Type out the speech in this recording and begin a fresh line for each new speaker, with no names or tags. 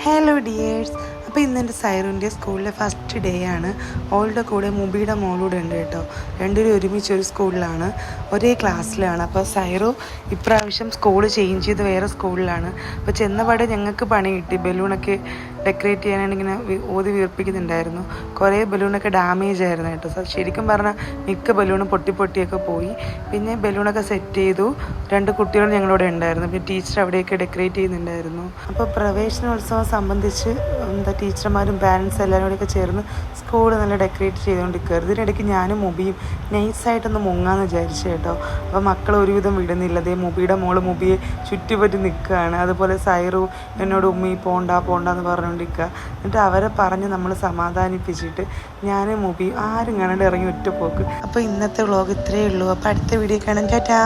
Hello dears. അപ്പോൾ ഇന്നെൻ്റെ സൈറുൻ്റെ സ്കൂളിലെ ഫസ്റ്റ് ഡേ ആണ്. ഓളുടെ കൂടെ മുബിയുടെ മോളൂടെ ഉണ്ട് കേട്ടോ. രണ്ടുപേരും ഒരുമിച്ച് ഒരു സ്കൂളിലാണ്, ഒരേ ക്ലാസ്സിലാണ്. അപ്പോൾ സൈറു ഇപ്രാവശ്യം സ്കൂൾ ചേഞ്ച് ചെയ്ത് വേറെ സ്കൂളിലാണ്. അപ്പോൾ ചെന്നപാടെ ഞങ്ങൾക്ക് പണി കിട്ടി. ബലൂണൊക്കെ ഡെക്കറേറ്റ് ചെയ്യാനായിട്ട് ഇങ്ങനെ ഓതി വീർപ്പിക്കുന്നുണ്ടായിരുന്നു. കുറേ ബലൂണൊക്കെ ഡാമേജ് ആയിരുന്നു കേട്ടോ. ശരിക്കും പറഞ്ഞാൽ മിക്ക ബലൂണും പൊട്ടിയൊക്കെ പോയി. പിന്നെ ബലൂണൊക്കെ സെറ്റ് ചെയ്തു. 2 കുട്ടികൾ ഞങ്ങളോടെ ഉണ്ടായിരുന്നു. പിന്നെ ടീച്ചർ അവിടെയൊക്കെ ഡെക്കറേറ്റ് ചെയ്യുന്നുണ്ടായിരുന്നു. അപ്പോൾ പ്രവേശനോത്സവം സംബന്ധിച്ച് ടീച്ചർമാരും പാരൻസ് എല്ലാവരും കൂടെയൊക്കെ ചേർന്ന് സ്കൂൾ നല്ല ഡെക്കറേറ്റ് ചെയ്തുകൊണ്ടിരിക്കുകയായിരുന്നു. ഇതിനിടയ്ക്ക് ഞാനും മുബിയും നൈസായിട്ടൊന്ന് മുങ്ങാന്ന് വിചാരിച്ചു കേട്ടോ. അപ്പോൾ മക്കൾ ഒരുവിധം വിടുന്നില്ല. അതേ മുബിയുടെ മോള് മുബിയെ ചുറ്റുപറ്റി നിൽക്കുകയാണ്. അതുപോലെ സൈറു എന്നോട് ഉമ്മി പോണ്ടെന്ന് പറഞ്ഞുകൊണ്ടിരിക്കുക. എന്നിട്ട് അവരെ പറഞ്ഞ് നമ്മൾ സമാധാനിപ്പിച്ചിട്ട് ഞാനും മുബി ആരും കാണാണ്ട് ഇറങ്ങി ഒറ്റ പോക്ക്. അപ്പോൾ ഇന്നത്തെ വ്ളോഗ് ഇത്രയേ ഉള്ളൂ. അപ്പോൾ അടുത്ത വീഡിയോ കാണാൻ ടാറ്റാ.